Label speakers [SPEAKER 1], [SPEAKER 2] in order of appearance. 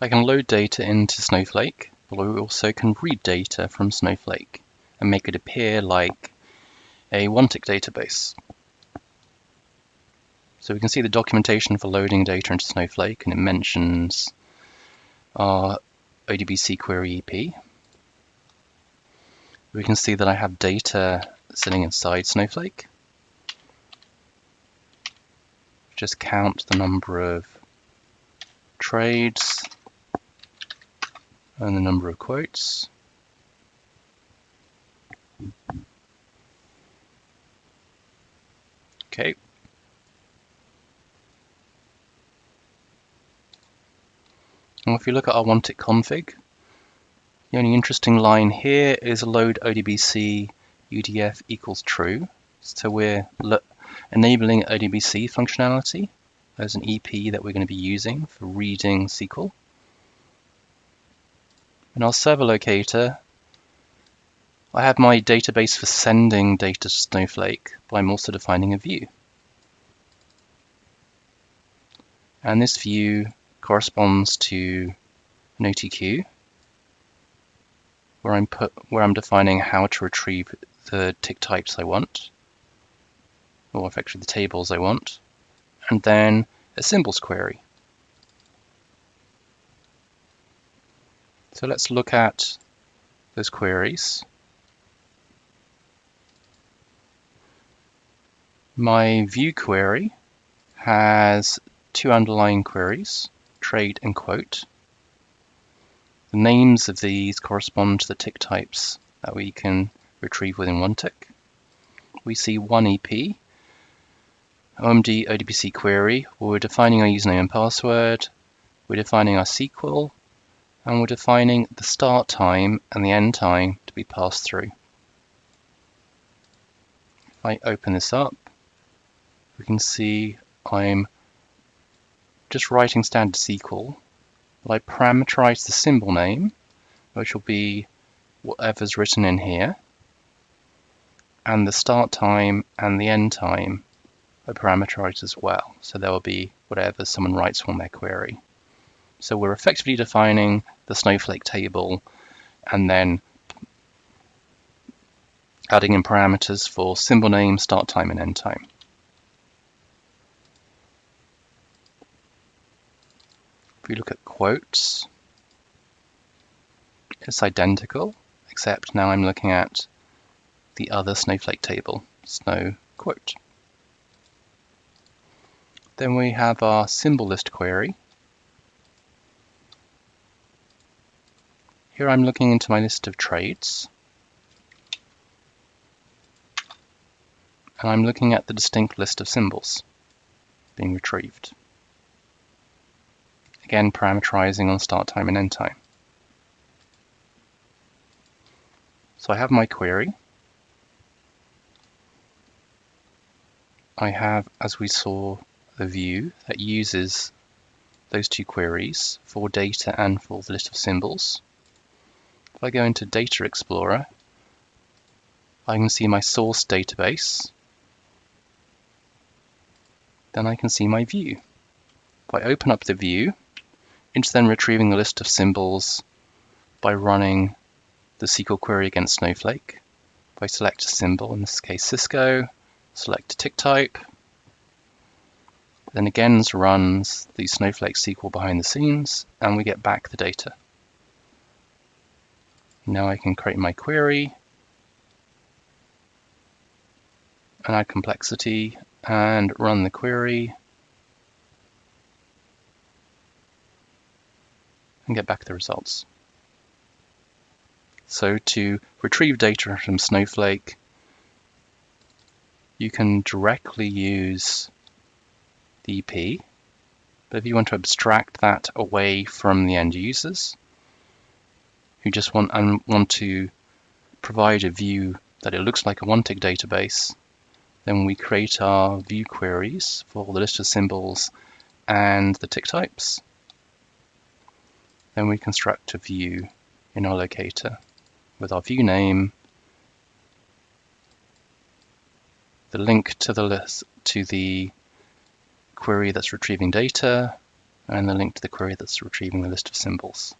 [SPEAKER 1] I can load data into Snowflake, but we also can read data from Snowflake and make it appear like a OneTick database. So we can see the documentation for loading data into Snowflake, and it mentions our ODBC query EP. We can see that I have data sitting inside Snowflake. Just count the number of trades and the number of quotes. Okay. And if you look at our OneTick config, the only interesting line here is load ODBC UDF equals true. So we're enabling ODBC functionality as an EP that we're going to be using for reading SQL. In our server locator, I have my database for sending data to Snowflake, but I'm also defining a view. And this view corresponds to an OTQ, where I'm defining how to retrieve the tick types I want, or effectively the tables I want, and then a symbols query. So let's look at those queries. My view query has two underlying queries, trade and quote. The names of these correspond to the tick types that we can retrieve within OneTick. We see one EP, OMD ODBC query, where we're defining our username and password, we're defining our SQL, and we're defining the start time and the end time to be passed through. If I open this up, we can see I'm just writing standard SQL. I parameterize the symbol name, which will be whatever's written in here, and the start time and the end time are parameterized as well. So there will be whatever someone writes on their query. So we're effectively defining the Snowflake table and then adding in parameters for symbol name, start time, and end time. If we look at quotes, it's identical, except now I'm looking at the other Snowflake table, Snow quote. Then we have our symbol list query. Here I'm looking into my list of trades, and I'm looking at the distinct list of symbols being retrieved. Again, parameterizing on start time and end time. So I have my query. I have, as we saw, the view that uses those two queries for data and for the list of symbols. If I go into Data Explorer, I can see my source database. Then I can see my view. If I open up the view, it's then retrieving the list of symbols by running the SQL query against Snowflake. If I select a symbol, in this case Cisco, select a tick type, then again runs the Snowflake SQL behind the scenes, and we get back the data. Now I can create my query and add complexity and run the query and get back the results. So to retrieve data from Snowflake, you can directly use the EP, but if you want to abstract that away from the end users who just want to provide a view that it looks like a OneTick database, then we create our view queries for the list of symbols and the tick types. Then we construct a view in our locator with our view name, the link to the list to the query that's retrieving data, and the link to the query that's retrieving the list of symbols.